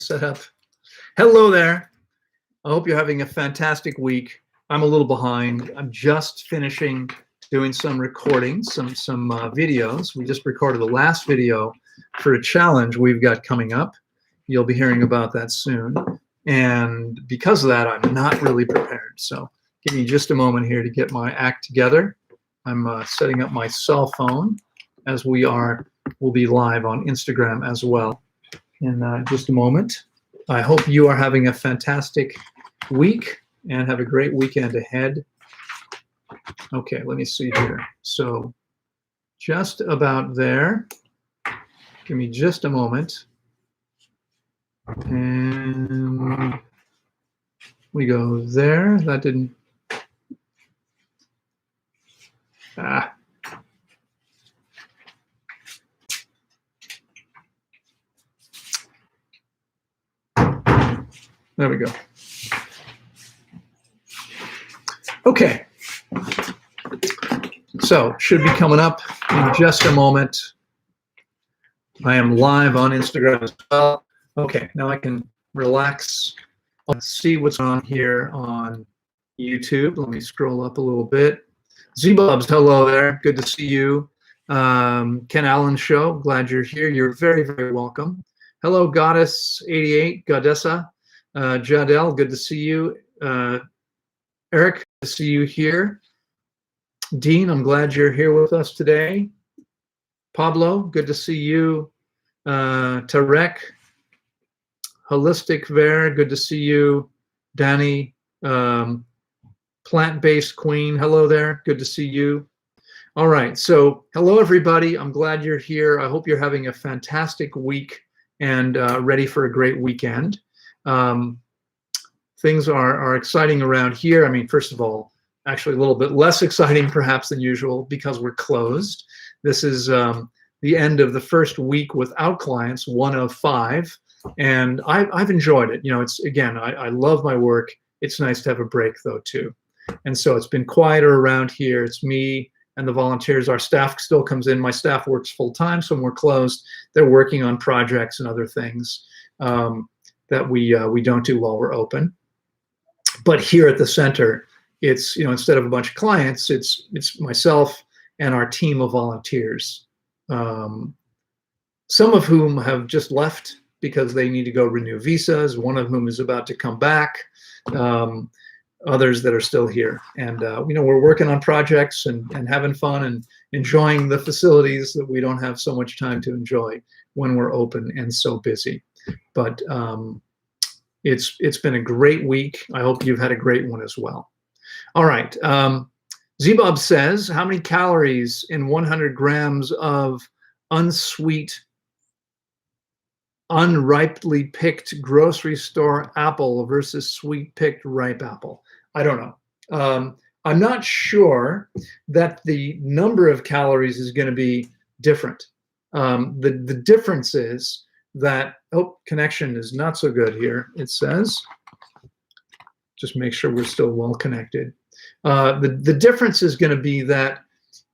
Set up. Hello there. I hope you're having a fantastic week. I'm a little behind. I'm just finishing doing some recordings, some videos. We just recorded the last video for a challenge we've got coming up. You'll be hearing about that soon. And because of that, I'm not really prepared. So give me just a moment here to get my act together. I'm setting up my cell phone as we'll be live on Instagram as well in just a moment. I hope you are having a fantastic week and have a great weekend ahead. Okay, let me see here. So just about there. Give me just a moment. And we go there. That didn't. There we go. Okay. So, should be coming up in just a moment. I am live on Instagram as well. Okay, now I can relax. Let's see what's on here on YouTube. Let me scroll up a little bit. Z-Bubs, hello there. Good to see you. Ken Allen Show, glad you're here. You're very, very welcome. Hello, Goddess88, Goddessa. Jadel, good to see you. Eric, good to see you here. Dean, I'm glad you're here with us today. Pablo, good to see you. Tarek, Holistic Ver, good to see you. Danny, Plant-Based Queen, hello there, good to see you. All right, so hello everybody. I'm glad you're here. I hope you're having a fantastic week and ready for a great weekend. Things are exciting around here. I mean, first of all, actually a little bit less exciting perhaps than usual because we're closed. This is the end of the first week without clients, 1 of 5, and I've enjoyed it. You know, it's again, I love my work. It's nice to have a break though too. And so it's been quieter around here. It's me and the volunteers. Our staff still comes in. My staff works full time, so when we're closed, they're working on projects and other things that we don't do while we're open. But here at the center, it's, you know, instead of a bunch of clients, it's myself and our team of volunteers, some of whom have just left because they need to go renew visas, one of whom is about to come back, others that are still here. And, you know, we're working on projects and having fun and enjoying the facilities that we don't have so much time to enjoy when we're open and so busy. But it's been a great week. I hope you've had a great one as well. All right. Z-Bob says, how many calories in 100 grams of unsweet, unripely picked grocery store apple versus sweet picked ripe apple? I don't know. I'm not sure that the number of calories is going to be different. The difference is that, oh, connection is not so good here. It says, just make sure we're still well connected. The difference is going to be that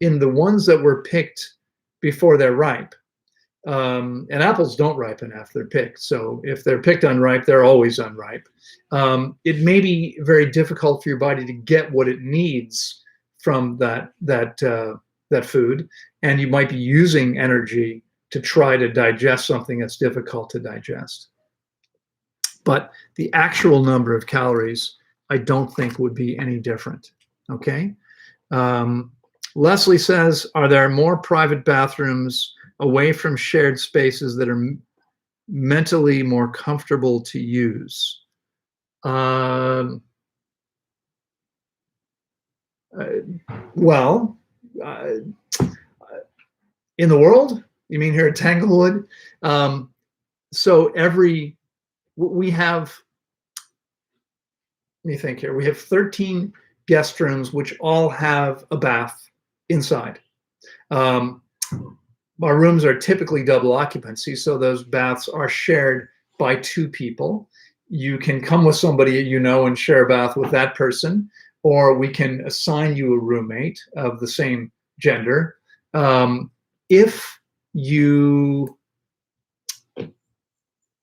in the ones that were picked before they're ripe, and apples don't ripen after they're picked. So if they're picked unripe, they're always unripe. It may be very difficult for your body to get what it needs from that food, and you might be using energy to try to digest something that's difficult to digest. But the actual number of calories, I don't think would be any different, okay? Leslie says, are there more private bathrooms away from shared spaces that are mentally more comfortable to use? Well, in the world? You mean here at Tanglewood? So we have, let me think here, we have 13 guest rooms which all have a bath inside. Our rooms are typically double occupancy, so those baths are shared by 2 people. You can come with somebody you know and share a bath with that person, or we can assign you a roommate of the same gender. If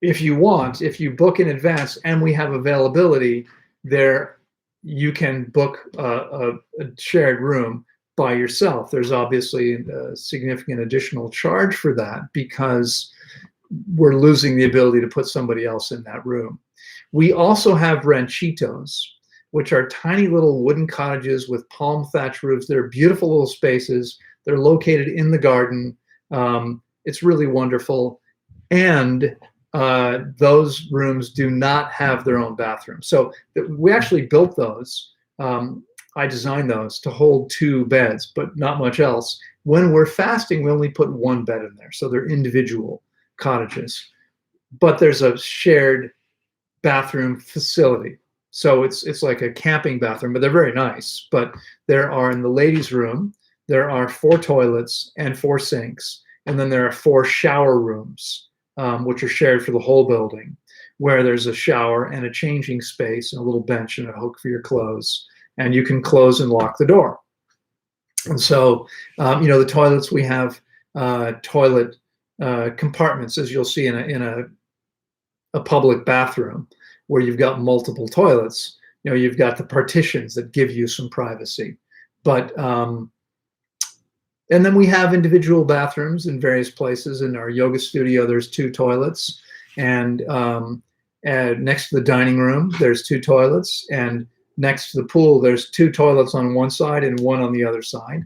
if you want, if you book in advance and we have availability there, you can book a shared room by yourself. There's obviously a significant additional charge for that because we're losing the ability to put somebody else in that room. We also have ranchitos, which are tiny little wooden cottages with palm thatch roofs. They're beautiful little spaces. They're located in the garden. It's really wonderful. And those rooms do not have their own bathroom. So we actually built those. I designed those to hold 2 beds, but not much else. When we're fasting, we only put 1 bed in there. So they're individual cottages. But there's a shared bathroom facility. So it's like a camping bathroom, but they're very nice. But there are, in the ladies' room, there are 4 toilets and 4 sinks. And then there are 4 shower rooms, which are shared for the whole building, where there's a shower and a changing space and a little bench and a hook for your clothes. And you can close and lock the door. And so, the toilets, we have toilet compartments, as you'll see in a public bathroom, where you've got multiple toilets. You've got the partitions that give you some privacy. But and then we have individual bathrooms in various places. In our yoga studio, there's 2 toilets, and next to the dining room, there's 2 toilets, and next to the pool, there's 2 toilets on one side and 1 on the other side.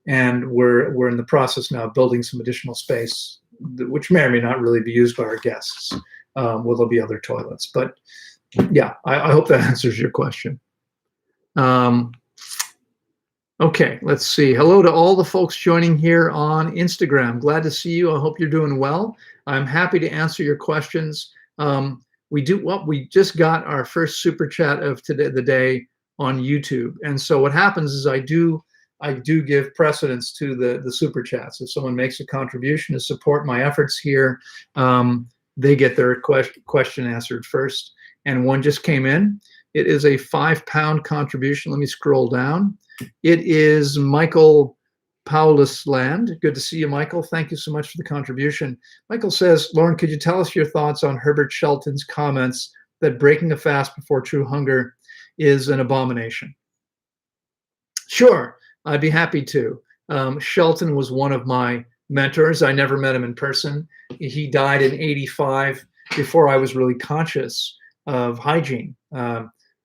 And we're in the process now of building some additional space, which may or may not really be used by our guests. Will there be other toilets? But yeah, I hope that answers your question. Okay, let's see. Hello to all the folks joining here on Instagram. Glad to see you. I hope you're doing well. I'm happy to answer your questions. We just got our first super chat of the day on YouTube. And so what happens is I do give precedence to the super chats. If someone makes a contribution to support my efforts here, they get their question answered first. And one just came in. It is a £5 contribution. Let me scroll down. It is Michael Paulusland. Good to see you, Michael. Thank you so much for the contribution. Michael says, Loren, could you tell us your thoughts on Herbert Shelton's comments that breaking a fast before true hunger is an abomination? Sure, I'd be happy to. Shelton was one of my mentors. I never met him in person. He died in '85 before I was really conscious of hygiene.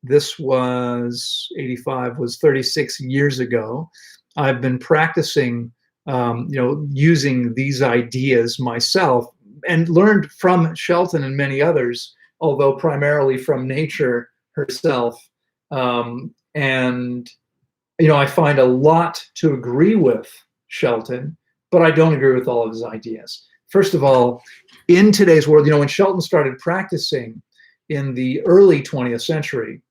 This was 85, was 36 years ago. I've been practicing, using these ideas myself and learned from Shelton and many others, although primarily from nature herself. I find a lot to agree with Shelton, but I don't agree with all of his ideas. First of all, in today's world, when Shelton started practicing in the early 20th century,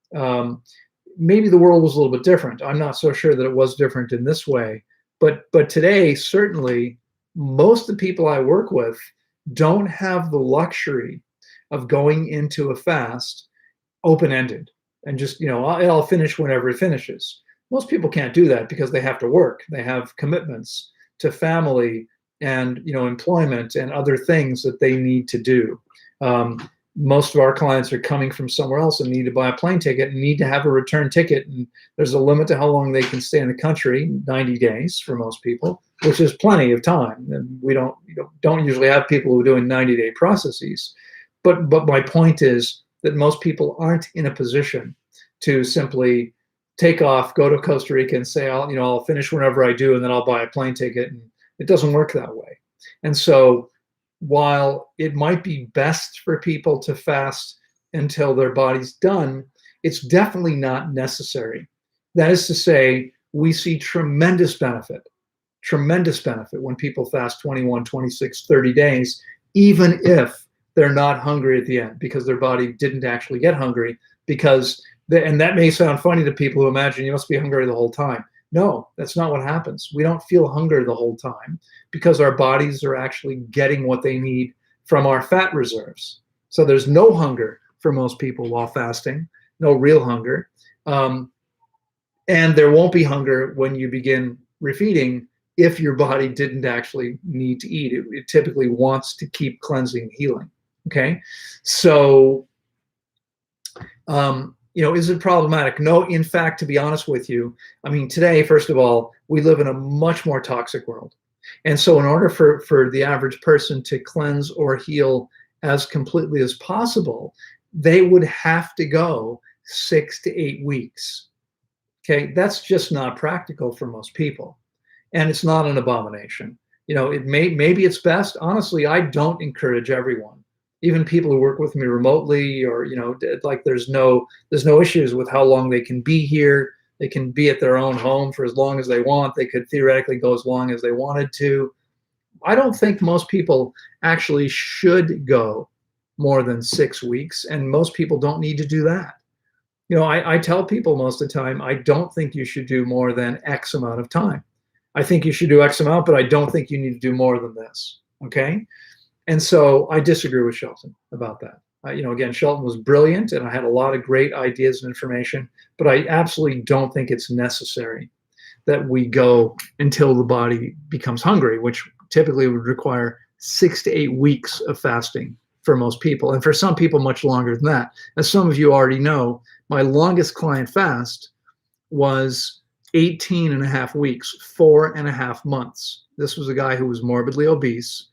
maybe the world was a little bit different. I'm not so sure that it was different in this way, but today, certainly, most of the people I work with don't have the luxury of going into a fast open-ended and just, I'll finish whenever it finishes. Most people can't do that because they have to work. They have commitments to family and, employment and other things that they need to do. Most of our clients are coming from somewhere else and need to buy a plane ticket and need to have a return ticket. And there's a limit to how long they can stay in the country, 90 days for most people, which is plenty of time. And we don't usually have people who are doing 90-day processes. But my point is that most people aren't in a position to simply take off, go to Costa Rica and say, I'll finish whenever I do, and then I'll buy a plane ticket. And it doesn't work that way. And so while it might be best for people to fast until their body's done, it's definitely not necessary. That is to say, we see tremendous benefit when people fast 21, 26, 30 days, even if they're not hungry at the end, because their body didn't actually get hungry. And that may sound funny to people who imagine you must be hungry the whole time. No, that's not what happens. We don't feel hunger the whole time because our bodies are actually getting what they need from our fat reserves. So there's no hunger for most people while fasting, no real hunger. And there won't be hunger when you begin refeeding if your body didn't actually need to eat. It typically wants to keep cleansing and healing. Okay, so is it problematic? No, in fact, to be honest with you, I mean, today, first of all, we live in a much more toxic world. And so in order for the average person to cleanse or heal as completely as possible, they would have to go 6 to 8 weeks. Okay, that's just not practical for most people. And it's not an abomination. Maybe it's best. Honestly, I don't encourage everyone, even people who work with me remotely, or like there's no issues with how long they can be here. They can be at their own home for as long as they want. They could theoretically go as long as they wanted to. I don't think most people actually should go more than 6 weeks, and most people don't need to do that. I tell people most of the time, I don't think you should do more than X amount of time. I think you should do X amount, but I don't think you need to do more than this. Okay. And so I disagree with Shelton about that. Again, Shelton was brilliant and I had a lot of great ideas and information, but I absolutely don't think it's necessary that we go until the body becomes hungry, which typically would require 6 to 8 weeks of fasting for most people. And for some people, much longer than that. As some of you already know, my longest client fast was 18 and a half weeks, 4.5 months. This was a guy who was morbidly obese,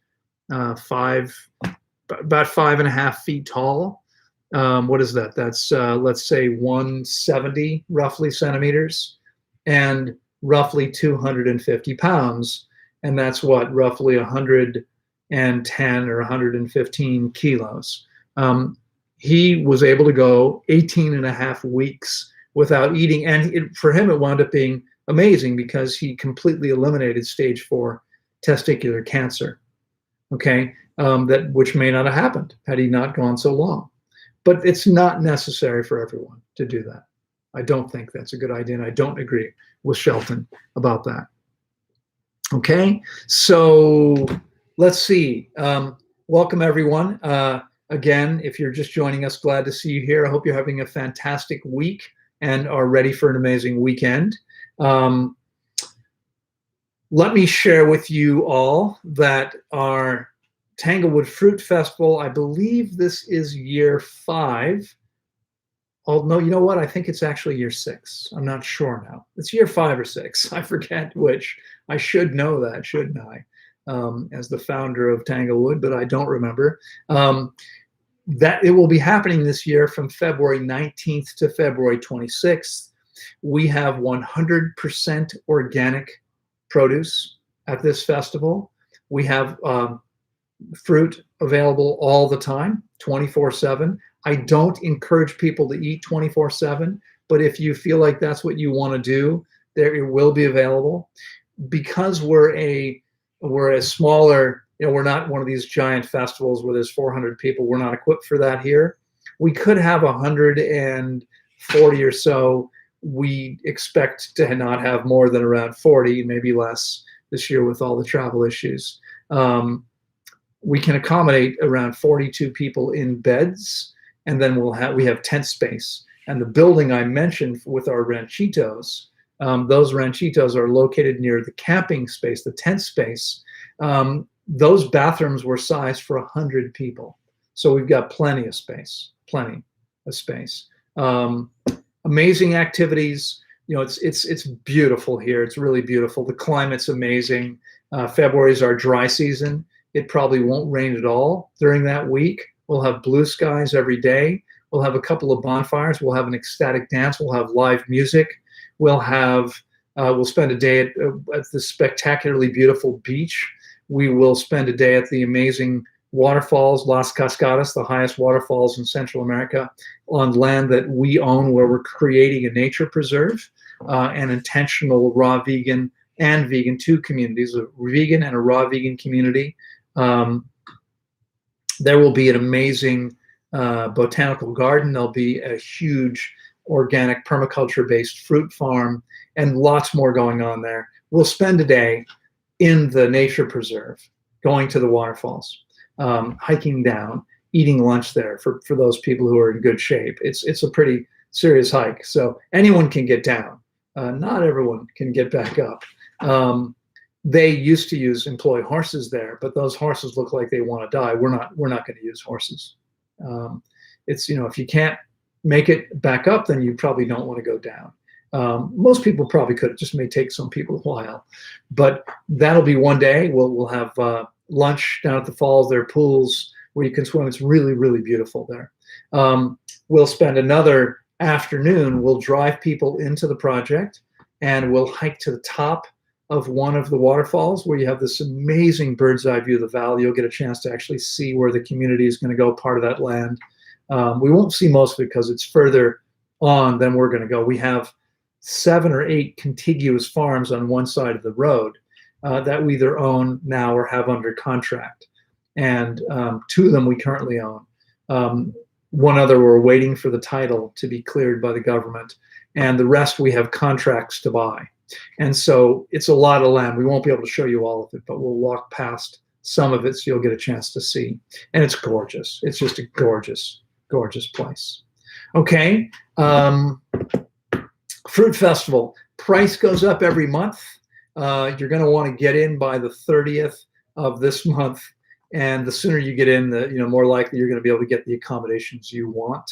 about 5.5 feet tall. What is that? That's, let's say 170 roughly centimeters and roughly 250 pounds. And that's what, roughly 110 or 115 kilos. He was able to go 18 and a half weeks without eating. And for him, it wound up being amazing because he completely eliminated stage 4 testicular cancer. Okay, which may not have happened had he not gone so long. But it's not necessary for everyone to do that. I don't think that's a good idea, and I don't agree with Shelton about that. Okay, so let's see. Welcome, everyone. Again, if you're just joining us, glad to see you here. I hope you're having a fantastic week and are ready for an amazing weekend. Let me share with you all that our Tanglewood Fruit Festival, I believe this is year 5. Oh, no, you know what? I think it's actually year 6. I'm not sure now. It's year 5 or 6. I forget which. I should know that, shouldn't I? As the founder of Tanglewood, but I don't remember. That it will be happening this year from February 19th to February 26th. We have 100% organic produce at this festival. We have fruit available all the time, 24/7. I don't encourage people to eat 24/7, but if you feel like that's what you want to do, it will be available. Because we're a smaller, we're not one of these giant festivals where there's 400 people. We're not equipped for that here. We could have 140 or so. We expect to not have more than around 40, maybe less this year with all the travel issues. We can accommodate around 42 people in beds, and then we have tent space. And the building I mentioned with our ranchitos, those ranchitos are located near the camping space, the tent space. Those bathrooms were sized for 100 people. So we've got plenty of space. Amazing activities. It's beautiful here. It's really beautiful. The climate's amazing. February is our dry season. It probably won't rain at all during that week. We'll have blue skies every day. We'll have a couple of bonfires. We'll have an ecstatic dance. We'll have live music. We'll spend a day at the spectacularly beautiful beach. We will spend a day at the amazing waterfalls, Las Cascadas, the highest waterfalls in Central America, on land that we own, where we're creating a nature preserve, an intentional raw vegan and vegan, 2 communities, a vegan and a raw vegan community. There will be an amazing botanical garden. There'll be a huge organic permaculture-based fruit farm and lots more going on there. We'll spend a day in the nature preserve, going to the waterfalls, hiking down, eating lunch there for those people who are in good shape. It's a pretty serious hike, so anyone can get down. Not everyone can get back up. They used to employ horses there, but those horses look like they want to die. We're not going to use horses. It's, if you can't make it back up, then you probably don't want to go down. Most people probably could. It just may take some people a while, but that'll be one day. We'll have lunch down at the falls. There are pools where you can swim. It's really, really beautiful there. We'll spend another afternoon. We'll drive people into the project, and we'll hike to the top of one of the waterfalls where you have this amazing bird's eye view of the valley. You'll get a chance to actually see where the community is going to go, part of that land. We won't see most of it because it's further on than we're going to go. We have 7 or 8 contiguous farms on one side of the road that we either own now or have under contract. And 2 of them we currently own. One other we're waiting for the title to be cleared by the government. And the rest we have contracts to buy. And so it's a lot of land. We won't be able to show you all of it, but we'll walk past some of it so you'll get a chance to see. And it's gorgeous. It's just a gorgeous, gorgeous place. Okay. Fruit Festival. Price goes up every month. You're going to want to get in by the 30th of this month. And the sooner you get in, the more likely you're going to be able to get the accommodations you want.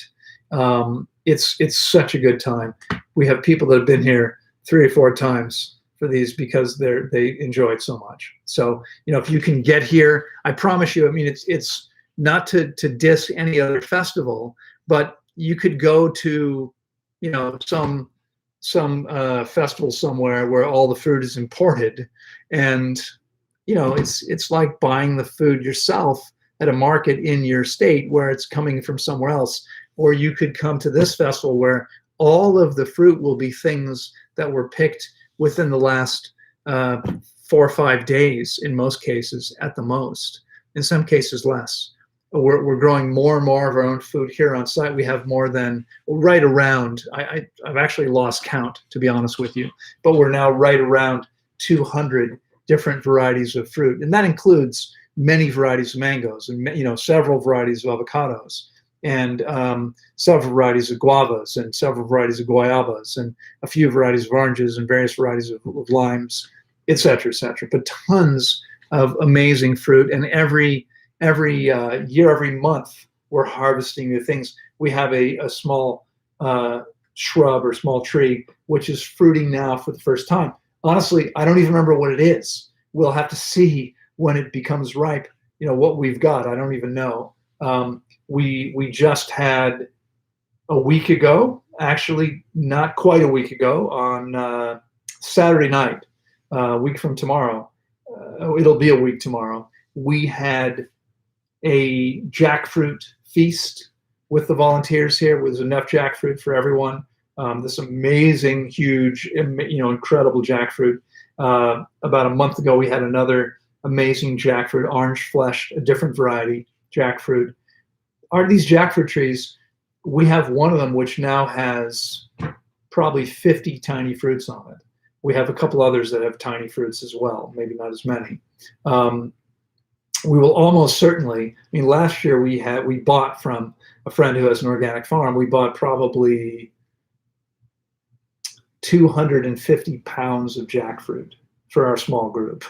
It's such a good time. We have people that have been here 3 or 4 times for these because they enjoy it so much. So, if you can get here, I promise you, I mean, it's not to diss any other festival, but you could go to, some festival somewhere where all the fruit is imported, and, it's like buying the food yourself at a market in your state where it's coming from somewhere else. Or you could come to this festival where all of the fruit will be things that were picked within the last 4 or 5 days, in most cases, at the most. In some cases, less. We're growing more and more of our own food here on site. We have more than, right around, I've actually lost count, to be honest with you, but we're now right around 200 different varieties of fruit. And that includes many varieties of mangoes and, several varieties of avocados, and several varieties of guavas, and several varieties of guayabas, and a few varieties of oranges, and various varieties of limes, et cetera, but tons of amazing fruit. And every year, every month, we're harvesting new things. We have a small shrub or small tree which is fruiting now for the first time. Honestly, I don't even remember what it is. We'll have to see when it becomes ripe, what we've got. I don't even know. We just had a week ago, actually not quite a week ago, on Saturday night, a week from tomorrow, it'll be a week tomorrow, we had a jackfruit feast with the volunteers here. There was enough jackfruit for everyone. This amazing, huge, incredible jackfruit. About a month ago, we had another amazing jackfruit, orange fleshed, a different variety jackfruit. These jackfruit trees, we have one of them which now has probably 50 tiny fruits on it. We have a couple others that have tiny fruits as well, maybe not as many. We will almost certainly, last year we bought from a friend who has an organic farm, we bought probably 250 pounds of jackfruit for our small group.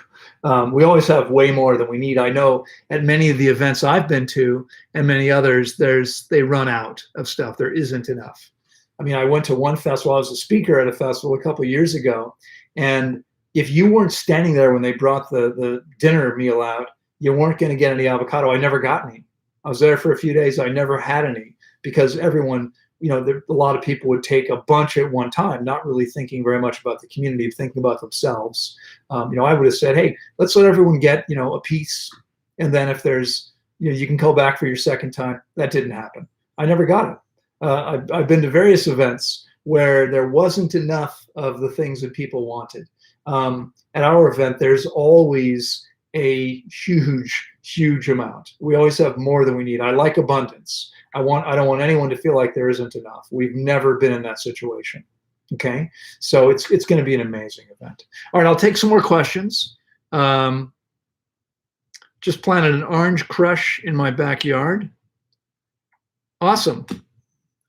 We always have way more than we need. I know at many of the events I've been to and many others, they run out of stuff. There isn't enough. I went to one festival. I was a speaker at a festival a couple of years ago, and if you weren't standing there when they brought the dinner meal out, you weren't going to get any avocado. I never got any. I was there for a few days. I never had any because everyone, a lot of people would take a bunch at one time, not really thinking very much about the community, thinking about themselves. I would have said, hey, let's let everyone get, a piece. And then if there's, you can go back for your second time. That didn't happen. I never got it. I've been to various events where there wasn't enough of the things that people wanted. At our event, there's always a huge amount. We always have more than we need. I like abundance. I don't want anyone to feel like there isn't enough. We've never been in that situation. Okay, so it's going to be an amazing event. All right, I'll take some more questions. Just planted an orange crush in my backyard. Awesome.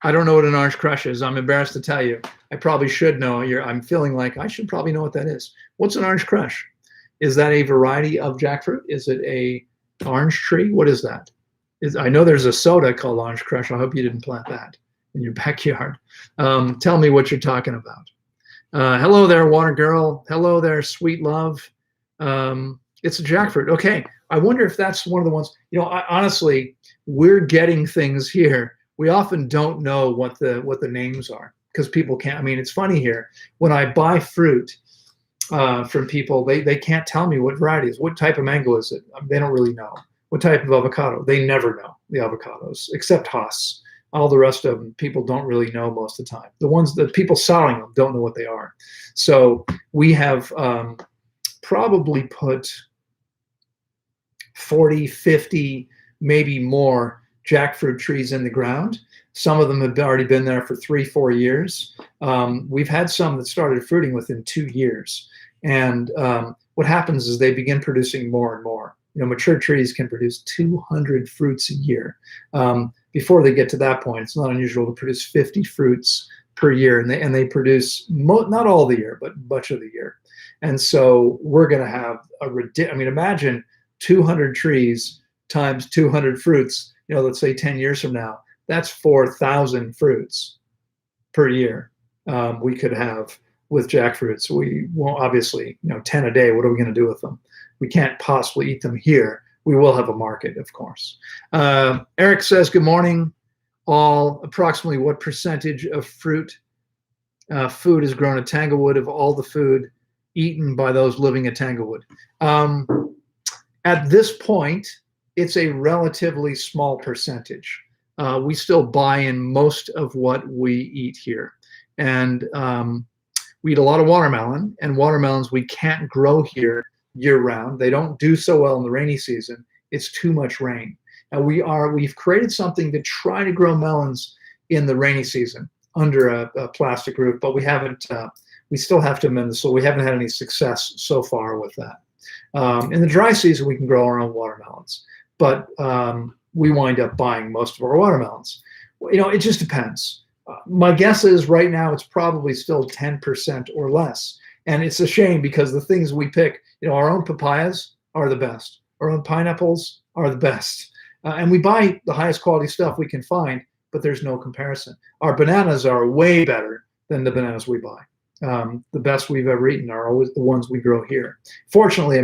I don't know what an orange crush is. I'm embarrassed to tell you. I probably should know. I'm feeling like I should probably know what that is. What's an orange crush? Is that a variety of jackfruit? Is it a orange tree? What is that? I know there's a soda called Orange Crush. I hope you didn't plant that in your backyard. Tell me what you're talking about. Hello there, water girl. Hello there, sweet love. It's a jackfruit. Okay. I wonder if that's one of the ones, honestly, we're getting things here. We often don't know what the names are because people can't. I mean, it's funny here. When I buy fruit from people, they can't tell me what variety is. What type of mango is it? They don't really know. What type of avocado? They never know the avocados, except Haas. All the rest of them, people don't really know most of the time. The ones that people selling them don't know what they are. So we have probably put 40, 50, maybe more jackfruit trees in the ground. Some of them have already been there for 3-4 years. We've had some that started fruiting within 2 years. And what happens is they begin producing more and more. Mature trees can produce 200 fruits a year. Before they get to that point, it's not unusual to produce 50 fruits per year, and they produce not all the year, but much of the year. And so we're going to have imagine 200 trees times 200 fruits. Let's say 10 years from now, that's 4,000 fruits per year we could have with jackfruits. We won't obviously, 10 a day. What are we going to do with them? We can't possibly eat them here. We will have a market, of course. Eric says, good morning, all. Approximately what percentage of food is grown at Tanglewood of all the food eaten by those living at Tanglewood? At this point, it's a relatively small percentage. We still buy in most of what we eat here. And we eat a lot of watermelon, and watermelons we can't grow here year-round. They don't do so well in the rainy season. It's too much rain. And we've created something to try to grow melons in the rainy season under a plastic roof, but we haven't. We still have to amend the soil. We haven't had any success so far with that. In the dry season, we can grow our own watermelons, but we wind up buying most of our watermelons. It just depends. My guess is right now it's probably still 10% or less. And it's a shame because the things we pick, our own papayas are the best. Our own pineapples are the best. And we buy the highest quality stuff we can find, but there's no comparison. Our bananas are way better than the bananas we buy. The best we've ever eaten are always the ones we grow here. Fortunately,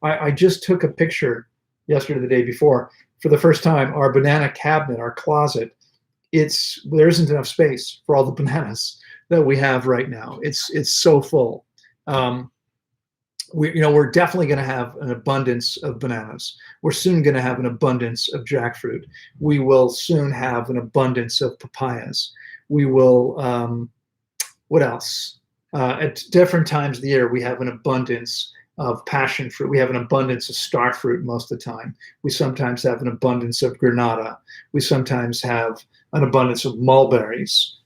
I just took a picture yesterday, the day before, for the first time, our banana cabinet, our closet, there isn't enough space for all the bananas that we have right now. It's so full. We're definitely going to have an abundance of bananas. We're soon going to have an abundance of jackfruit. We will soon have an abundance of papayas. We will, what else? At different times of the year, we have an abundance of passion fruit. We have an abundance of star fruit most of the time. We sometimes have an abundance of granada. We sometimes have an abundance of mulberries.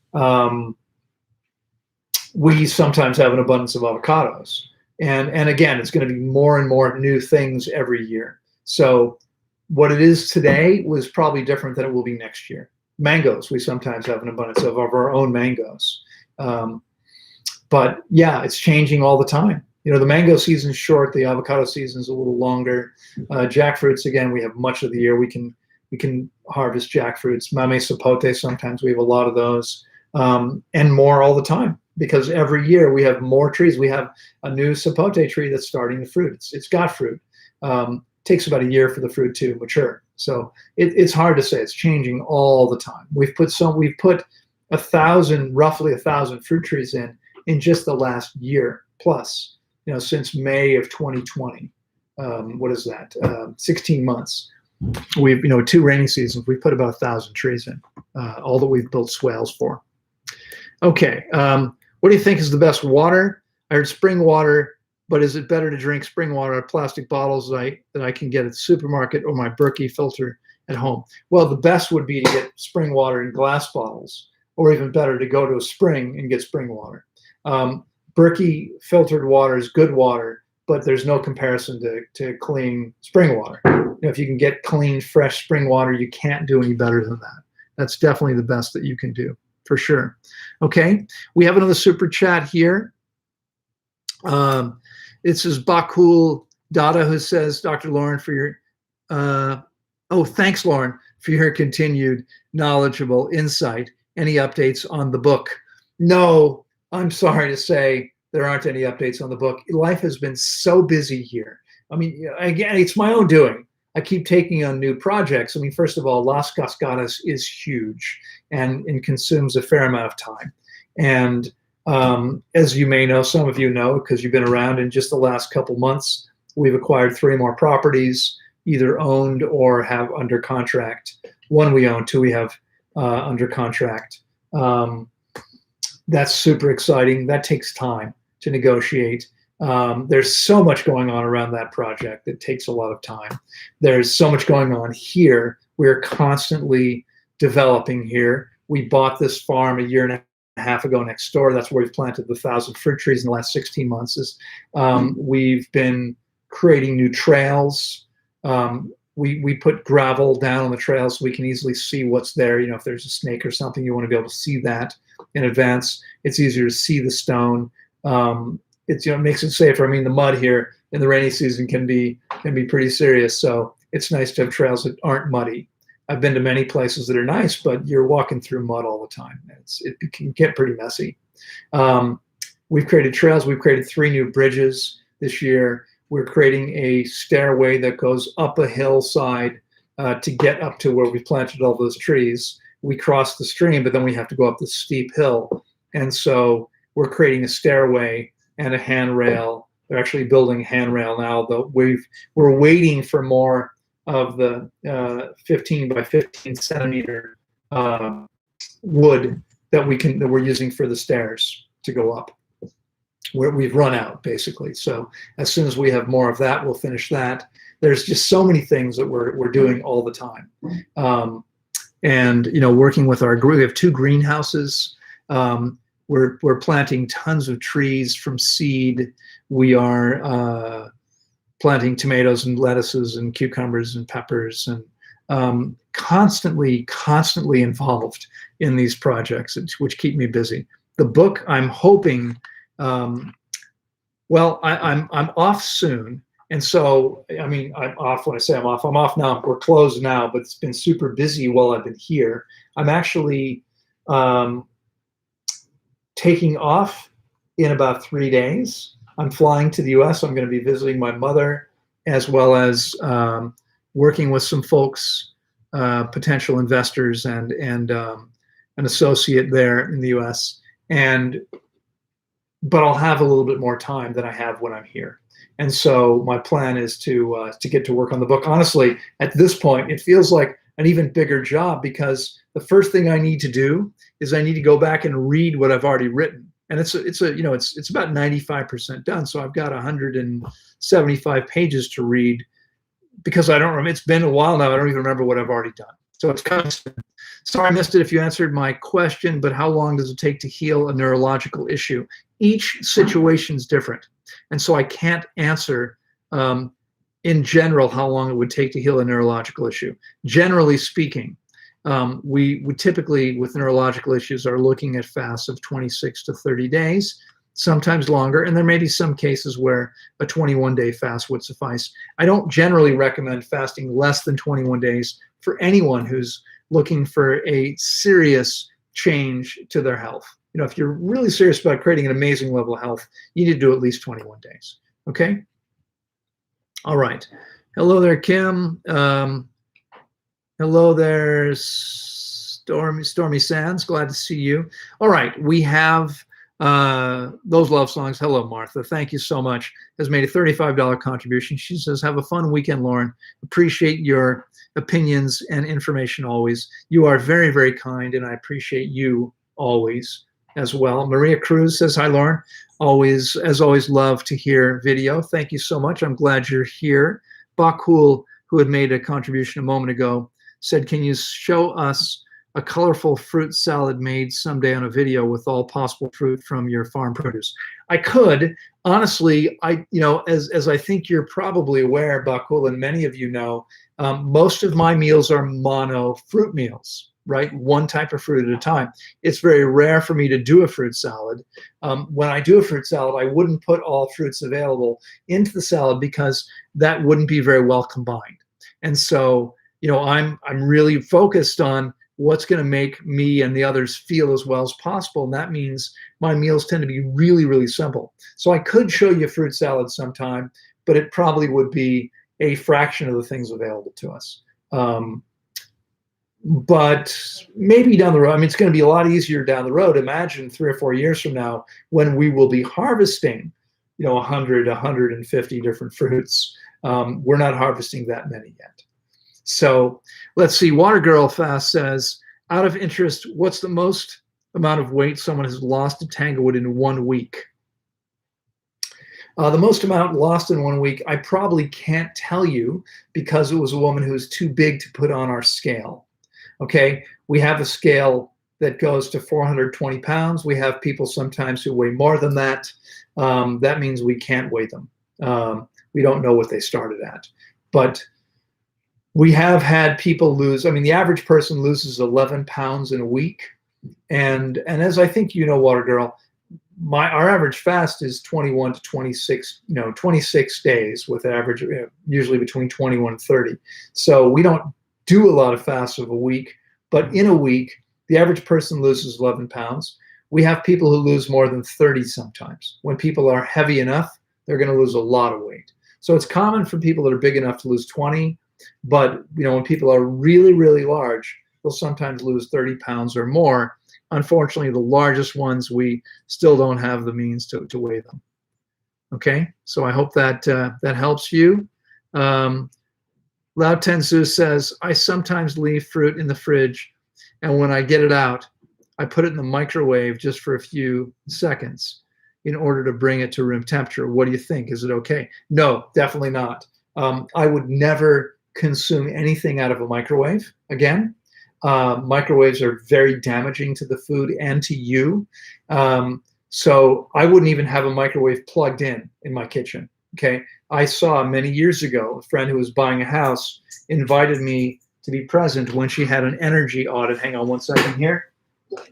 We sometimes have an abundance of avocados. And again, it's going to be more and more new things every year. So what it is today was probably different than it will be next year. Mangoes, we sometimes have an abundance of our own mangoes. But yeah, it's changing all the time. The mango season's short, the avocado season's a little longer. Jackfruits, again, we have much of the year. We can harvest jackfruits. Mame sapote, sometimes we have a lot of those, and more all the time. Because every year we have more trees. We have a new sapote tree that's starting to fruit. It's got fruit. Takes about a year for the fruit to mature. So it's hard to say. It's changing all the time. We've put roughly 1,000 fruit trees in just the last year plus. Since May of 2020. What is that? 16 months. We've 2 rainy seasons. We've put about 1,000 trees in. All that we've built swales for. Okay. What do you think is the best water? I heard spring water, but is it better to drink spring water out of plastic bottles that I can get at the supermarket or my Berkey filter at home? Well, the best would be to get spring water in glass bottles, or even better, to go to a spring and get spring water. Berkey filtered water is good water, but there's no comparison to clean spring water. If you can get clean, fresh spring water, you can't do any better than that. That's definitely the best that you can do. For sure. Okay, we have another super chat here. This is Bakul Dada who says, Dr. Loren, for your, thanks, Loren, for your continued knowledgeable insight. Any updates on the book? No, I'm sorry to say there aren't any updates on the book. Life has been so busy here. I mean, again, it's my own doing. I keep taking on new projects. I mean, first of all, Las Cascadas is huge and consumes a fair amount of time. And as you may know, some of you know, because you've been around, in just the last couple months, we've acquired 3 more properties, either owned or have under contract. 1 we own, 2 we have under contract. That's super exciting. That takes time to negotiate. There's so much going on around that project that takes a lot of time. There's so much going on here. We're constantly developing here. We bought this farm a year and a half ago next door. That's where we've planted the 1,000 fruit trees in the last 16 months. We've been creating new trails. We put gravel down on the trail so we can easily see what's there. You know, if there's a snake or something, you want to be able to see that in advance. It's easier to see the stone. It makes it safer. I mean, the mud here in the rainy season can be pretty serious. So it's nice to have trails that aren't muddy. I've been to many places that are nice, but you're walking through mud all the time. It can get pretty messy. We've created trails. We've created 3 new bridges this year. We're creating a stairway that goes up a hillside to get up to where we planted all those trees. We cross the stream, but then we have to go up this steep hill. And so we're creating a stairway and a handrail. They're actually building a handrail now, though we're waiting for more of the 15 by 15 centimeter wood that we're using for the stairs to go up. We've run out, basically. So as soon as we have more of that, we'll finish that. There's just so many things that we're doing all the time. And working with our group, we have 2 greenhouses. We're planting tons of trees from seed. We are planting tomatoes and lettuces and cucumbers and peppers, and constantly involved in these projects, which keep me busy. The book, I'm hoping, well, I'm off soon. And so, I mean, I'm off. When I say I'm off now. We're closed now, but it's been super busy while I've been here. I'm actually taking off in about 3 days. I'm flying to the US. I'm going to be visiting my mother, as well as working with some folks, potential investors, and an associate there in the US. But I'll have a little bit more time than I have when I'm here. And so my plan is to get to work on the book. Honestly, at this point, it feels like an even bigger job, because the first thing I need to do is I need to go back and read what I've already written. And it's about 95% done. So I've got 175 pages to read, because I don't remember. It's been a while now. I don't even remember what I've already done. So it's constant. Sorry I missed it if you answered my question, but how long does it take to heal a neurological issue? Each situation is different. And so I can't answer in general how long it would take to heal a neurological issue. Generally speaking, we typically, with neurological issues, are looking at fasts of 26 to 30 days, sometimes longer. And there may be some cases where a 21-day fast would suffice. I don't generally recommend fasting less than 21 days for anyone who's looking for a serious change to their health. If you're really serious about creating an amazing level of health, you need to do at least 21 days. Okay? All right. Hello there, Kim. Hello there, Stormy Sands. Glad to see you. All right. We have those love songs. Hello, Martha. Thank you so much. Has made a $35 contribution. She says, have a fun weekend, Loren. Appreciate your opinions and information always. You are very, very kind, and I appreciate you always as well. Maria Cruz says, hi, Loren. As always, love to hear video. Thank you so much. I'm glad you're here. Bakul, who had made a contribution a moment ago, said, can you show us a colorful fruit salad made someday on a video with all possible fruit from your farm produce? I could. Honestly, as I think you're probably aware, Bakul, and many of you know, most of my meals are mono fruit meals. right? One type of fruit at a time. It's very rare for me to do a fruit salad. When I do a fruit salad, I wouldn't put all fruits available into the salad because that wouldn't be very well combined. And so, I'm really focused on what's going to make me and the others feel as well as possible. And that means my meals tend to be really, really simple. So I could show you a fruit salad sometime, but it probably would be a fraction of the things available to us. But maybe down the road, it's going to be a lot easier down the road. Imagine 3 or 4 years from now when we will be harvesting, 100, 150 different fruits. We're not harvesting that many yet. So let's see. Water Girl Fast says, out of interest, what's the most amount of weight someone has lost to Tanglewood in 1 week? The most amount lost in 1 week, I probably can't tell you because it was a woman who was too big to put on our scale. Okay, we have a scale that goes to 420 pounds. We have people sometimes who weigh more than that. That means we can't weigh them. We don't know what they started at. But we have had people lose, the average person loses 11 pounds in a week. And as I think Water Girl, our average fast is 21 to 26, 26 days with average, usually between 21 and 30. So we don't do a lot of fasts of a week, but in a week, the average person loses 11 pounds. We have people who lose more than 30 sometimes. When people are heavy enough, they're going to lose a lot of weight. So it's common for people that are big enough to lose 20, but when people are really, really large, they'll sometimes lose 30 pounds or more. Unfortunately, the largest ones, we still don't have the means to weigh them. Okay, so I hope that that helps you. Loud Tenzu says, I sometimes leave fruit in the fridge, and when I get it out, I put it in the microwave just for a few seconds in order to bring it to room temperature. What do you think? Is it okay? No, definitely not. I would never consume anything out of a microwave again. Microwaves are very damaging to the food and to you. So I wouldn't even have a microwave plugged in my kitchen. Okay. I saw many years ago, a friend who was buying a house invited me to be present when she had an energy audit. Hang on one second here.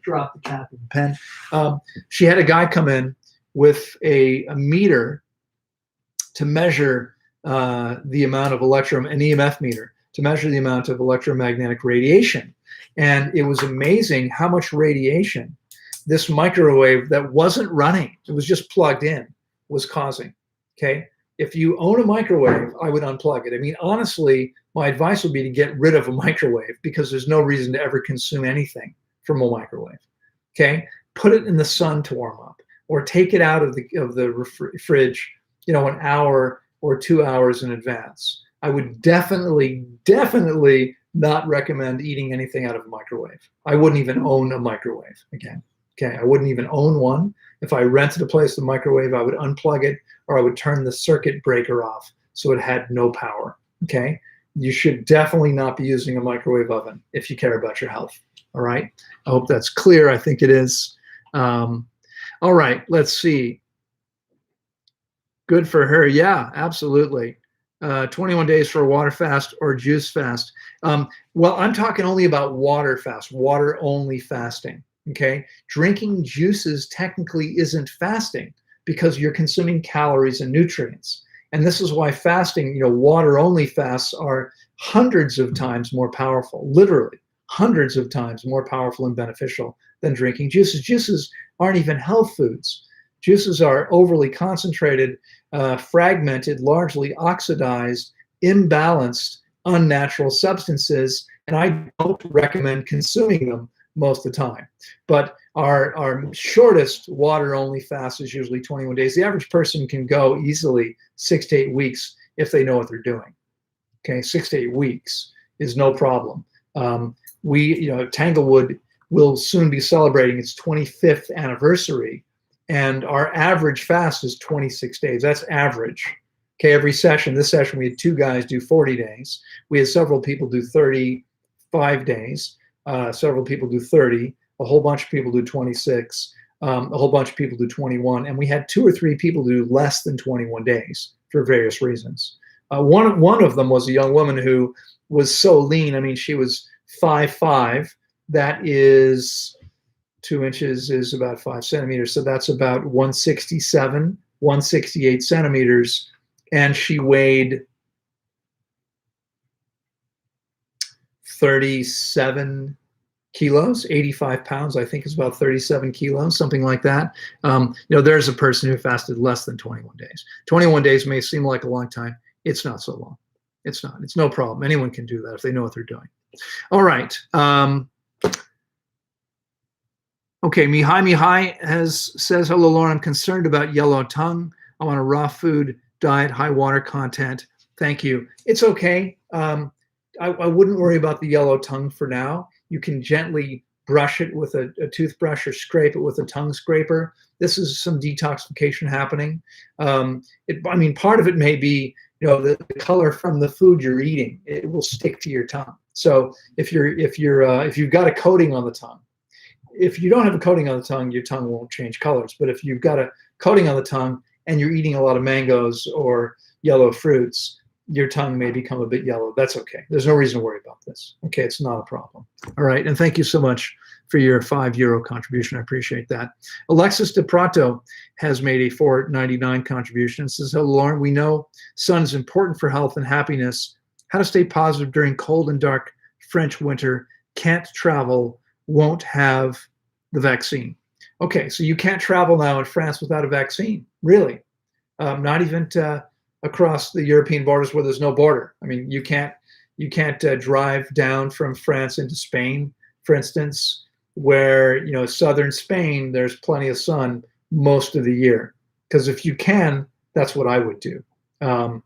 Drop the cap of the pen. She had a guy come in with a meter to measure the amount of an EMF meter, to measure the amount of electromagnetic radiation. And it was amazing how much radiation this microwave that wasn't running, it was just plugged in, was causing. Okay. If you own a microwave, I would unplug it. Honestly, my advice would be to get rid of a microwave because there's no reason to ever consume anything from a microwave. Okay. Put it in the sun to warm up, or take it out of the fridge, an hour or 2 hours in advance. I would definitely not recommend eating anything out of a microwave. I wouldn't even own a microwave again. Okay, I wouldn't even own one. If I rented a place with a microwave, I would unplug it, or I would turn the circuit breaker off so it had no power. Okay, you should definitely not be using a microwave oven if you care about your health. All right, I hope that's clear. I think it is. All right, let's see. Good for her. Yeah, absolutely. 21 days for a water fast or juice fast. Well, I'm talking only about water fast, water only fasting. Okay, drinking juices technically isn't fasting because you're consuming calories and nutrients. And this is why fasting, water only fasts are hundreds of times more powerful, literally hundreds of times more powerful and beneficial than drinking juices. Juices aren't even health foods. Juices are overly concentrated, fragmented, largely oxidized, imbalanced, unnatural substances, and I don't recommend consuming them most of the time. But our shortest water-only fast is usually 21 days. The average person can go easily 6 to 8 weeks if they know what they're doing. Okay, 6 to 8 weeks is no problem. Tanglewood will soon be celebrating its 25th anniversary, and our average fast is 26 days. That's average. Okay, every session, this session we had 2 guys do 40 days. We had several people do 35 days. Several people do 30. A whole bunch of people do 26. A whole bunch of people do 21. And we had 2 or 3 people do less than 21 days for various reasons. One of them was a young woman who was so lean. She was 5'5", that is 2 inches is about 5 centimeters. So that's about 167, 168 centimeters. And she weighed 37 kilos, 85 pounds, I think is about 37 kilos, something like that. There's a person who fasted less than 21 days. 21 days may seem like a long time. It's not so long. It's not. It's no problem. Anyone can do that if they know what they're doing. All right. Okay, Mihai says, hello, Loren. I'm concerned about yellow tongue. I'm on a raw food diet, high water content. Thank you. It's okay. I wouldn't worry about the yellow tongue for now. You can gently brush it with a toothbrush or scrape it with a tongue scraper. This is some detoxification happening. Part of it may be, the color from the food you're eating. It will stick to your tongue. So if you've got a coating on the tongue, if you don't have a coating on the tongue, your tongue won't change colors. But if you've got a coating on the tongue and you're eating a lot of mangoes or yellow fruits, your tongue may become a bit yellow. That's okay. There's no reason to worry about this. Okay, it's not a problem. All right, and thank you so much for your €5 contribution. I appreciate that. Alexis De Prato has made a $4.99 contribution. It says, hello, Loren. We know sun is important for health and happiness. How to stay positive during cold and dark French winter. Can't travel, won't have the vaccine. Okay, so you can't travel now in France without a vaccine, really. Not even across the European borders where there's no border. I mean, you can't drive down from France into Spain, for instance, where, southern Spain, there's plenty of sun most of the year. Because if you can, that's what I would do. Sun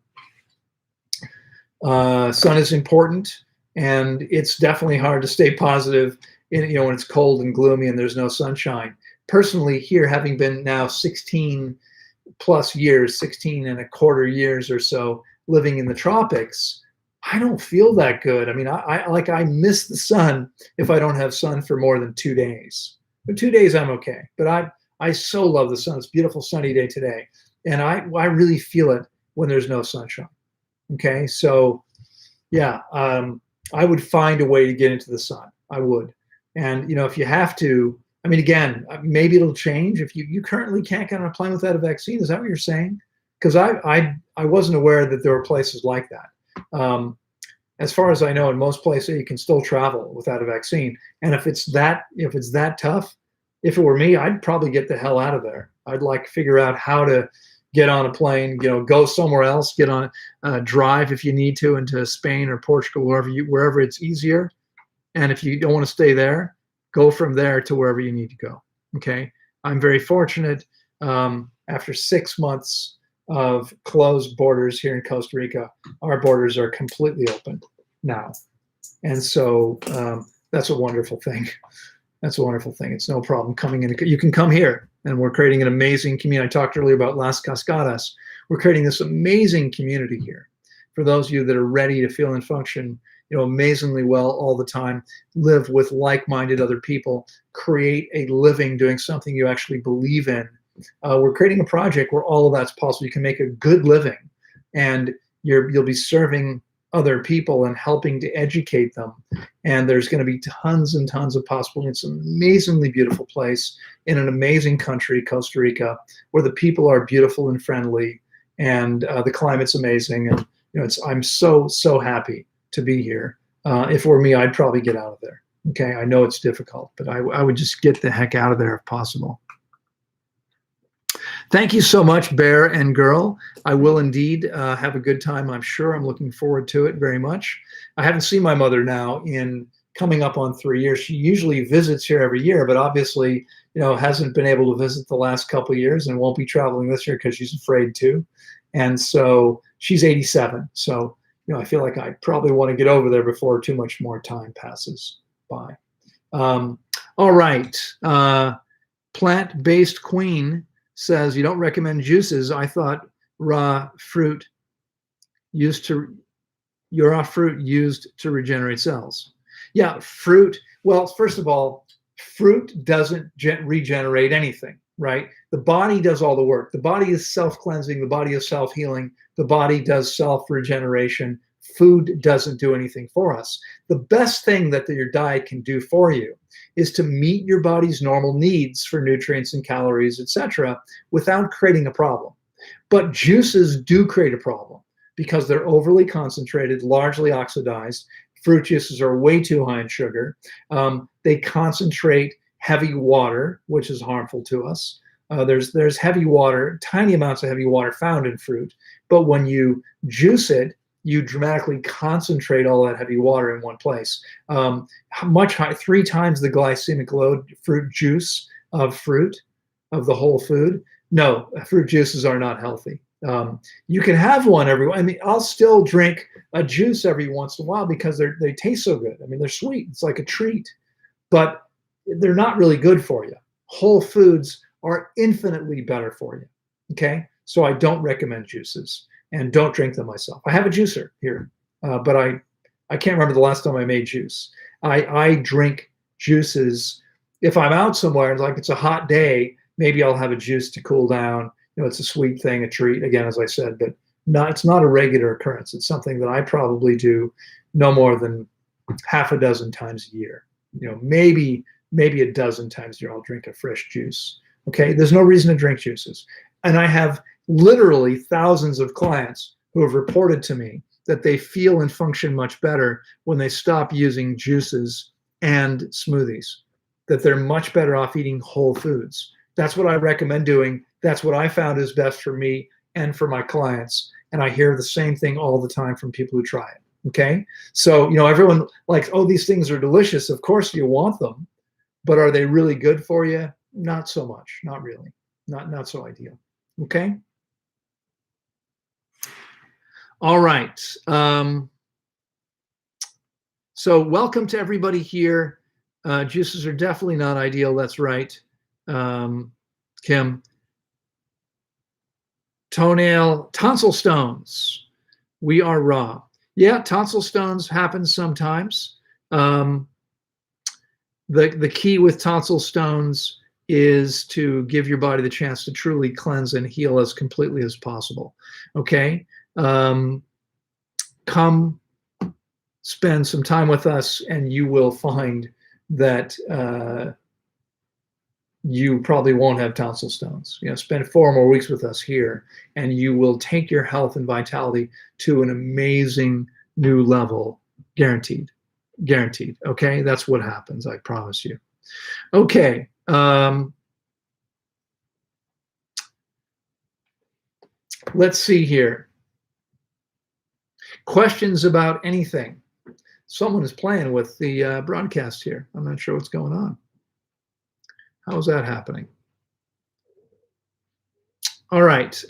is important, and it's definitely hard to stay positive when it's cold and gloomy and there's no sunshine. Personally, here, having been now 16 plus years, 16 and a quarter years or so living in the tropics, I don't feel that good. I mean, I miss the sun if I don't have sun for more than 2 days. But 2 days I'm okay. But I so love the sun. It's a beautiful sunny day today. And I really feel it when there's no sunshine. Okay, so yeah, I would find a way to get into the sun. I would. And if you have to, I mean, again, maybe it'll change. If you currently can't get on a plane without a vaccine, is that what you're saying? Because I wasn't aware that there were places like that. As far as I know, in most places you can still travel without a vaccine. And if it's that tough, if it were me, I'd probably get the hell out of there. I'd figure out how to get on a plane, go somewhere else, get on drive if you need to into Spain or Portugal, wherever it's easier. And if you don't want to stay there, go from there to wherever you need to go. Okay. I'm very fortunate. After 6 months of closed borders here in Costa Rica, our borders are completely open now. And so that's a wonderful thing. That's a wonderful thing. It's no problem coming in. You can come here, and we're creating an amazing community. I talked earlier about Las Cascadas. We're creating this amazing community here for those of you that are ready to feel and function amazingly well all the time, live with like-minded other people, create a living doing something you actually believe in. We're creating a project where all of that's possible. You can make a good living, and you'll be serving other people and helping to educate them. And there's going to be tons and tons of possibilities. It's an amazingly beautiful place in an amazing country, Costa Rica, where the people are beautiful and friendly, and the climate's amazing. And I'm so happy to be here. If it were me, I'd probably get out of there. Okay, I know it's difficult, but I would just get the heck out of there if possible. Thank you so much, Bear and Girl. I will indeed have a good time, I'm sure. I'm looking forward to it very much. I haven't seen my mother now in coming up on 3 years. She usually visits here every year, but obviously, hasn't been able to visit the last couple of years and won't be traveling this year because she's afraid to. And so she's 87. So, I feel like I probably want to get over there before too much more time passes by. All right. Plant-based Queen says you don't recommend juices. I thought raw fruit used to regenerate cells. Yeah, fruit. Well, first of all, fruit doesn't regenerate anything, right? The body does all the work. The body is self-cleansing. The body is self-healing. The body does self-regeneration. food doesn't do anything for us. The best thing that your diet can do for you is to meet your body's normal needs for nutrients and calories, etc., without creating a problem. But juices do create a problem because they're overly concentrated, largely oxidized. Fruit juices are way too high in sugar. They concentrate heavy water, which is harmful to us. There's heavy water, tiny amounts of heavy water found in fruit, but when you juice it, you dramatically concentrate all that heavy water in one place. Much high, 3 times the glycemic load fruit juice of fruit, of the whole food. No, fruit juices are not healthy. You can have one I mean, I'll still drink a juice every once in a while because they taste so good. I mean, they're sweet. It's like a treat, but they're not really good for you. Whole foods are infinitely better for you. Okay, so I don't recommend juices, and don't drink them myself. I have a juicer here, but I can't remember the last time I made juice. I drink juices if I'm out somewhere, like it's a hot day. Maybe I'll have a juice to cool down. You know, it's a sweet thing, a treat, again, as I said, but it's not a regular occurrence. It's something that I probably do no more than half a dozen times a year. You know, maybe a dozen times a year I'll drink a fresh juice. Okay, there's no reason to drink juices. And I have literally thousands of clients who have reported to me that they feel and function much better when they stop using juices and smoothies, that they're much better off eating whole foods. That's what I recommend doing. That's what I found is best for me and for my clients. And I hear the same thing all the time from people who try it. Okay. So, you know, everyone like, oh, these things are delicious. Of course you want them, but are they really good for you? Not so much. Not really. Not so ideal. Okay. All right. So welcome to everybody here. Juices are definitely not ideal. That's right. Kim. Tonsil stones. We are raw. Yeah, tonsil stones happen sometimes. The key with tonsil stones is to give your body the chance to truly cleanse and heal as completely as possible. Okay. Come spend some time with us and you will find that you probably won't have tonsil stones. You know, spend 4 more weeks with us here and you will take your health and vitality to an amazing new level, guaranteed. Okay, that's what happens, I promise you. Okay. Let's see here. Questions about anything? Someone is playing with the broadcast here. I'm not sure what's going on. How is that happening? All right.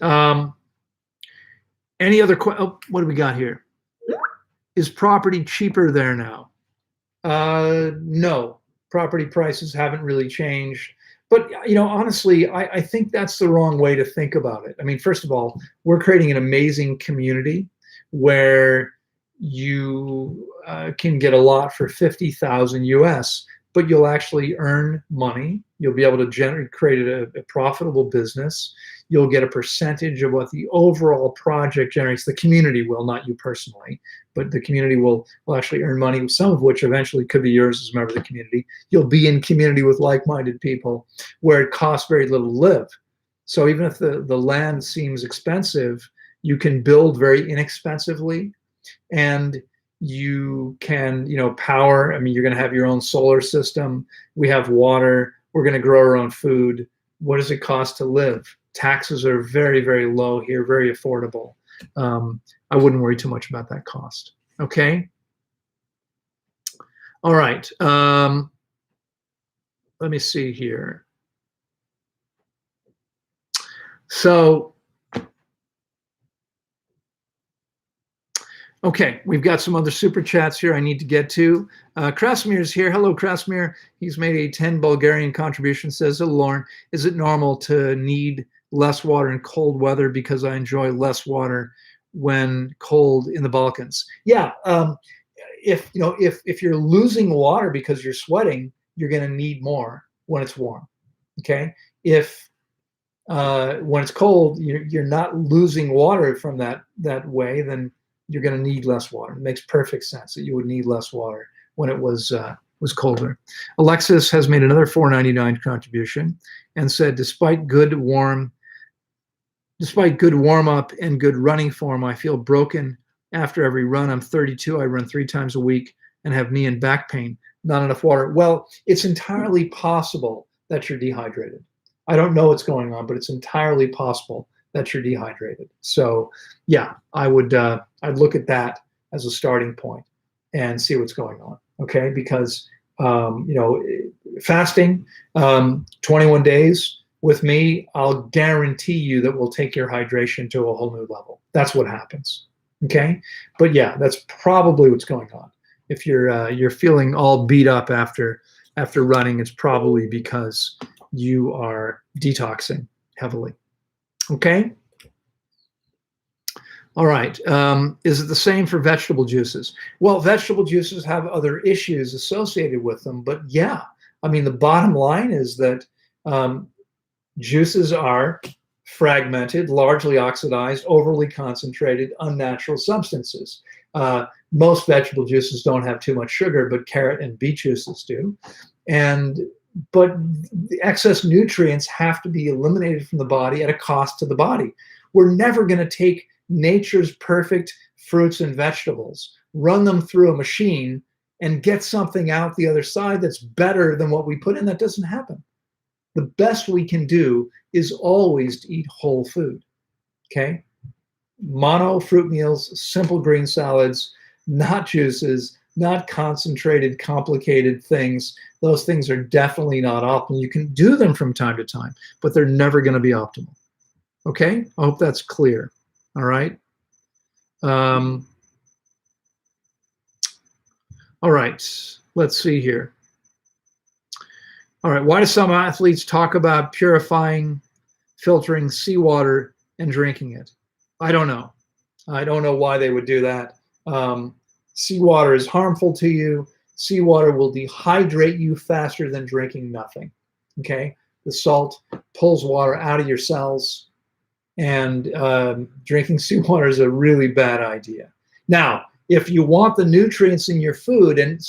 Any other what do we got here? Is property cheaper there now? No. Property prices haven't really changed. But, you know, honestly, I think that's the wrong way to think about it. I mean, first of all, we're creating an amazing community where you can get a lot for $50,000 US, but you'll actually earn money. You'll be able to create a profitable business. You'll get a percentage of what the overall project generates. The community will, not you personally, but the community will actually earn money, some of which eventually could be yours as a member of the community. You'll be in community with like-minded people where it costs very little to live. So even if the land seems expensive, you can build very inexpensively, and you can, you know, power. I mean, you're going to have your own solar system. We have water. We're going to grow our own food. What does it cost to live? Taxes are very, very low here, very affordable. I wouldn't worry too much about that cost. Okay. All right. Let me see here. So, okay, we've got some other super chats here I need to get to. Krasimir here. Hello, Krasimir. He's made a 10 Bulgarian contribution. Says, hello, Loren, is it normal to need less water in cold weather because I enjoy less water when cold in the Balkans? Yeah, if you're losing water because you're sweating, you're going to need more when it's warm. Okay, if when it's cold, you're not losing water from that way, then you're going to need less water. It makes perfect sense that you would need less water when it was colder. Alexis has made another $4.99 contribution and said, despite good warm up and good running form, I feel broken after every run. I'm 32. I run 3 times a week and have knee and back pain. Not enough water. Well, it's entirely possible that you're dehydrated. I don't know what's going on, but it's entirely possible that you're dehydrated. So yeah, I would I'd look at that as a starting point and see what's going on. Okay, because fasting 21 days with me, I'll guarantee you that we'll take your hydration to a whole new level. That's what happens. Okay, but yeah, that's probably what's going on. If you're feeling all beat up after running, it's probably because you are detoxing heavily. Okay. All right. Is it the same for vegetable juices? Well, vegetable juices have other issues associated with them, but yeah, I mean, the bottom line is that juices are fragmented, largely oxidized, overly concentrated, unnatural substances. Most vegetable juices don't have too much sugar, but carrot and beet juices do. But the excess nutrients have to be eliminated from the body at a cost to the body. We're never going to take nature's perfect fruits and vegetables, run them through a machine, and get something out the other side that's better than what we put in. That doesn't happen. The best we can do is always to eat whole food. Okay? Mono fruit meals, simple green salads, not juices, not concentrated, complicated things. Those things are definitely not optimal. You can do them from time to time, but they're never going to be optimal. Okay? I hope that's clear. All right. All right. Let's see here. All right. Why do some athletes talk about purifying, filtering seawater and drinking it? I don't know. I don't know why they would do that. Seawater is harmful to you. Seawater will dehydrate you faster than drinking nothing. Okay? The salt pulls water out of your cells. And drinking seawater is a really bad idea. Now, if you want the nutrients in your food, and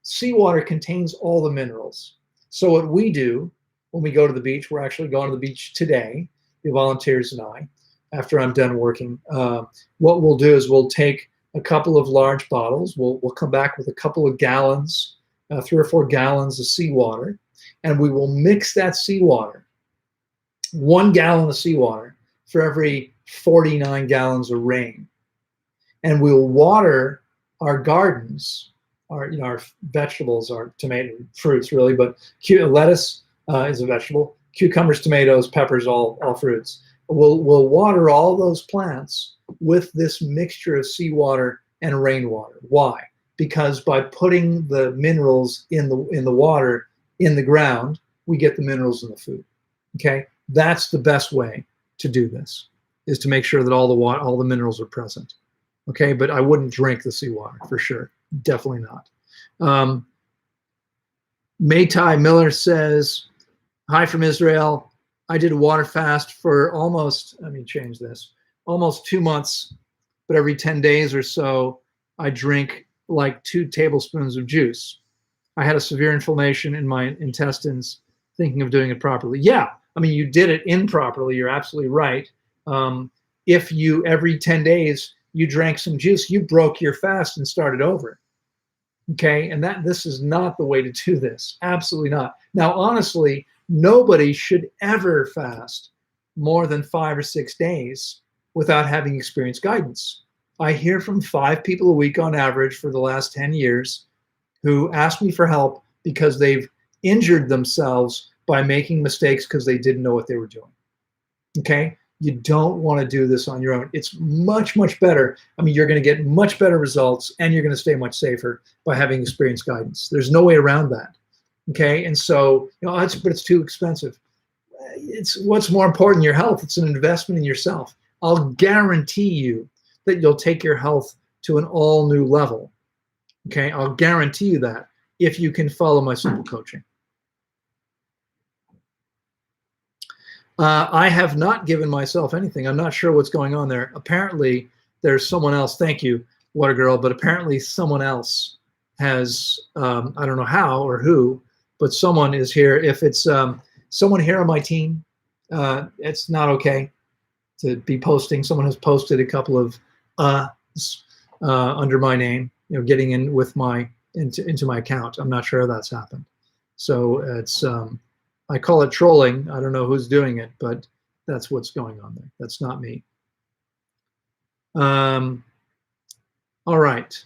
seawater contains all the minerals. So what we do when we go to the beach, we're actually going to the beach today, the volunteers and I, after I'm done working. What we'll do is we'll take a couple of large bottles. We'll come back with a couple of gallons, 3 or 4 gallons of seawater, and we will mix that seawater, 1 gallon of seawater, for every 49 gallons of rain. And we'll water our gardens, our vegetables, our tomato, fruits really, but lettuce is a vegetable, cucumbers, tomatoes, peppers, all fruits. We'll water all those plants with this mixture of seawater and rainwater. Why? Because by putting the minerals in the water in the ground, we get the minerals in the food. Okay? That's the best way to do this, is to make sure that all the minerals are present. Okay, but I wouldn't drink the seawater for sure. Definitely not. Maytai Miller says, hi from Israel. I did a water fast for almost 2 months, but every 10 days or so, I drink like 2 tablespoons of juice. I had a severe inflammation in my intestines, thinking of doing it properly. Yeah, I mean, you did it improperly. You're absolutely right. If you, every 10 days, you drank some juice, you broke your fast and started over. Okay, and this is not the way to do this. Absolutely not. Now, honestly, nobody should ever fast more than 5 or 6 days without having experienced guidance. I hear from 5 people a week on average for the last 10 years who ask me for help because they've injured themselves by making mistakes because they didn't know what they were doing. Okay? You don't want to do this on your own. It's much, much better. I mean, you're going to get much better results and you're going to stay much safer by having experienced guidance. There's no way around that. Okay? And so, but it's too expensive. It's what's more important, your health. It's an investment in yourself. I'll guarantee you that you'll take your health to an all new level. Okay? I'll guarantee you that if you can follow my simple coaching. I have not given myself anything. I'm not sure what's going on there. Apparently, there's someone else. Thank you, Water Girl. But apparently someone else has, I don't know how or who, but someone is here. If it's someone here on my team, it's not okay to be posting. Someone has posted a couple of under my name, getting in with my into my account. I'm not sure how that's happened. So it's I call it trolling. I don't know who's doing it, but that's what's going on there. That's not me. All right.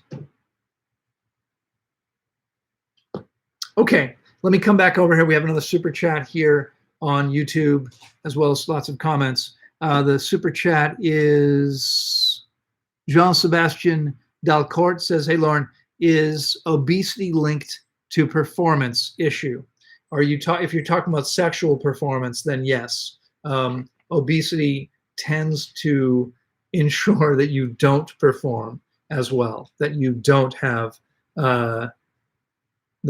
Okay, let me come back over here. We have another super chat here on YouTube, as well as lots of comments. The super chat is Jean-Sebastien Dalcourt says, hey, Loren, is obesity linked to performance issue? If you're talking about sexual performance, then yes. Obesity tends to ensure that you don't perform as well, that you don't have the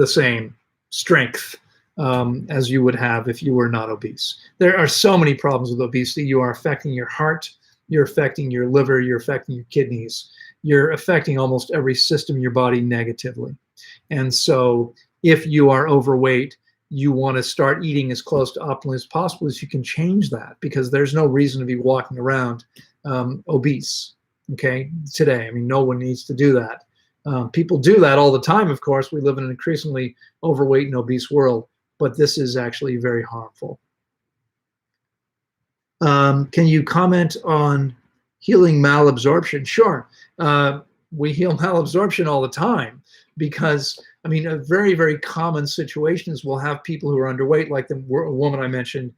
same strength as you would have if you were not obese. There are so many problems with obesity. You are affecting your heart, you're affecting your liver, you're affecting your kidneys, you're affecting almost every system in your body negatively. And so if you are overweight, you want to start eating as close to optimal as possible as you can change that, because there's no reason to be walking around obese, okay, today. I mean, no one needs to do that. People do that all the time, of course. We live in an increasingly overweight and obese world, but this is actually very harmful. Can you comment on healing malabsorption? Sure. We heal malabsorption all the time because, I mean, a very, very common situation is we'll have people who are underweight, like the woman I mentioned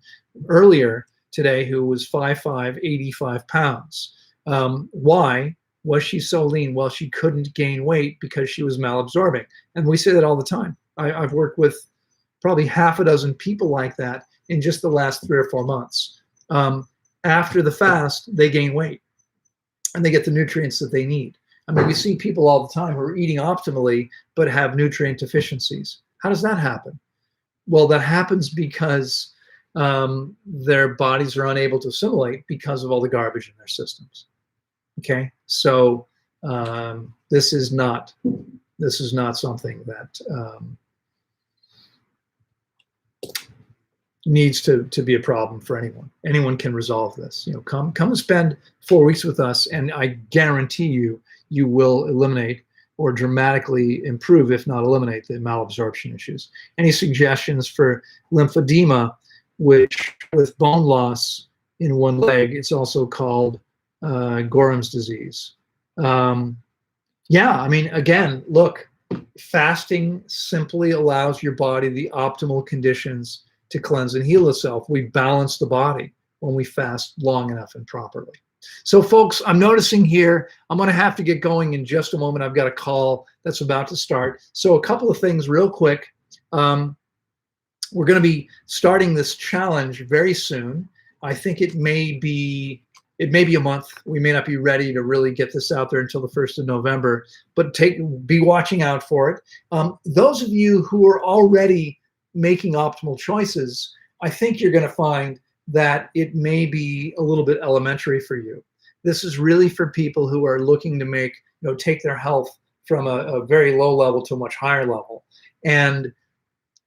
earlier today who was 5'5", 85 pounds. Why was she so lean? Well, she couldn't gain weight because she was malabsorbing. And we say that all the time. I've worked with probably half a dozen people like that in just the last 3 or 4 months. After the fast, they gain weight and they get the nutrients that they need. I mean, we see people all the time who are eating optimally but have nutrient deficiencies. How does that happen? Well, that happens because their bodies are unable to assimilate because of all the garbage in their systems. Okay, so this is not something that needs to be a problem for anyone. Anyone can resolve this. Come and spend 4 weeks with us, and I guarantee you will eliminate or dramatically improve, if not eliminate, the malabsorption issues. Any suggestions for lymphedema, which with bone loss in one leg, it's also called Gorham's disease? Yeah, I mean, again, look, fasting simply allows your body the optimal conditions to cleanse and heal itself. We balance the body when we fast long enough and properly. So folks, I'm noticing here, I'm going to have to get going in just a moment. I've got a call that's about to start. So a couple of things real quick. We're going to be starting this challenge very soon. I think it may be a month. We may not be ready to really get this out there until the 1st of November, but be watching out for it. Those of you who are already making optimal choices, I think you're going to find that it may be a little bit elementary for you. This is really for people who are looking to take their health from a very low level to a much higher level.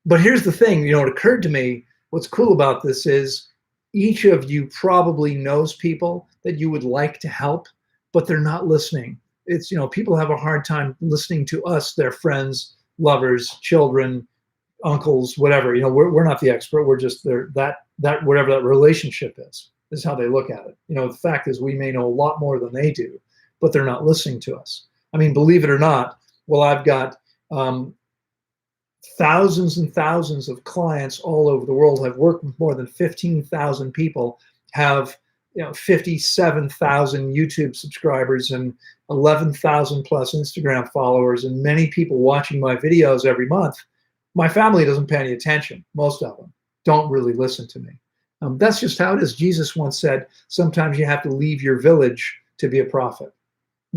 But here's the thing, it occurred to me, what's cool about this is each of you probably knows people that you would like to help, but they're not listening. It's, people have a hard time listening to us, their friends, lovers, children, uncles, whatever. We're not the expert. We're just that whatever that relationship is how they look at it. The fact is we may know a lot more than they do, but they're not listening to us. I mean, believe it or not, well, I've got thousands and thousands of clients all over the world, have worked with more than 15,000 people, have 57,000 YouTube subscribers and 11,000 plus Instagram followers, and many people watching my videos every month. My family doesn't pay any attention. Most of them don't really listen to me. That's just how it is. Jesus once said, sometimes you have to leave your village to be a prophet.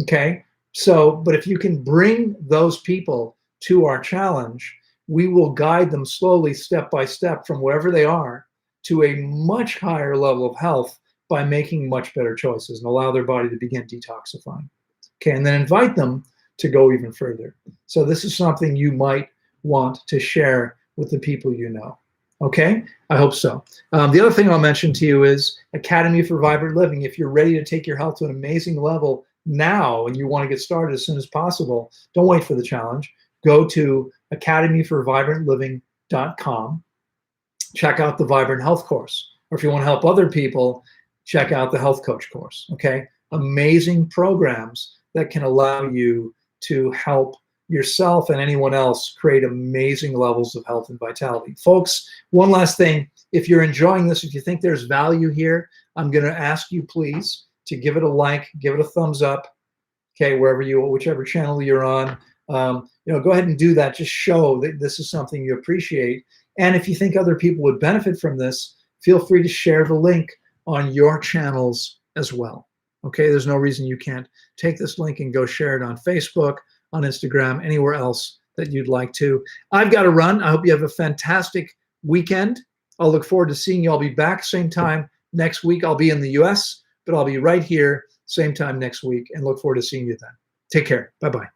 Okay? So, but if you can bring those people to our challenge, we will guide them slowly, step by step, from wherever they are to a much higher level of health by making much better choices and allow their body to begin detoxifying. Okay, and then invite them to go even further. So this is something you might want to share with the people you know. Okay, I hope so. The other thing I'll mention to you is Academy for Vibrant Living. If you're ready to take your health to an amazing level now and you want to get started as soon as possible, don't wait for the challenge. Go to academyforvibrantliving.com. Check out the Vibrant Health course. Or if you want to help other people, check out the Health Coach course. Okay, amazing programs that can allow you to help yourself and anyone else create amazing levels of health and vitality. Folks, one last thing. If you're enjoying this, if you think there's value here, I'm going to ask you, please, to give it a like, give it a thumbs up, okay, whichever channel you're on. Go ahead and do that. Just show that this is something you appreciate. And if you think other people would benefit from this, feel free to share the link on your channels as well. Okay, there's no reason you can't take this link and go share it on Facebook, on Instagram, anywhere else that you'd like to. I've got to run. I hope you have a fantastic weekend. I'll look forward to seeing you. I'll be back same time next week. I'll be in the US, but I'll be right here same time next week and look forward to seeing you then. Take care. Bye-bye.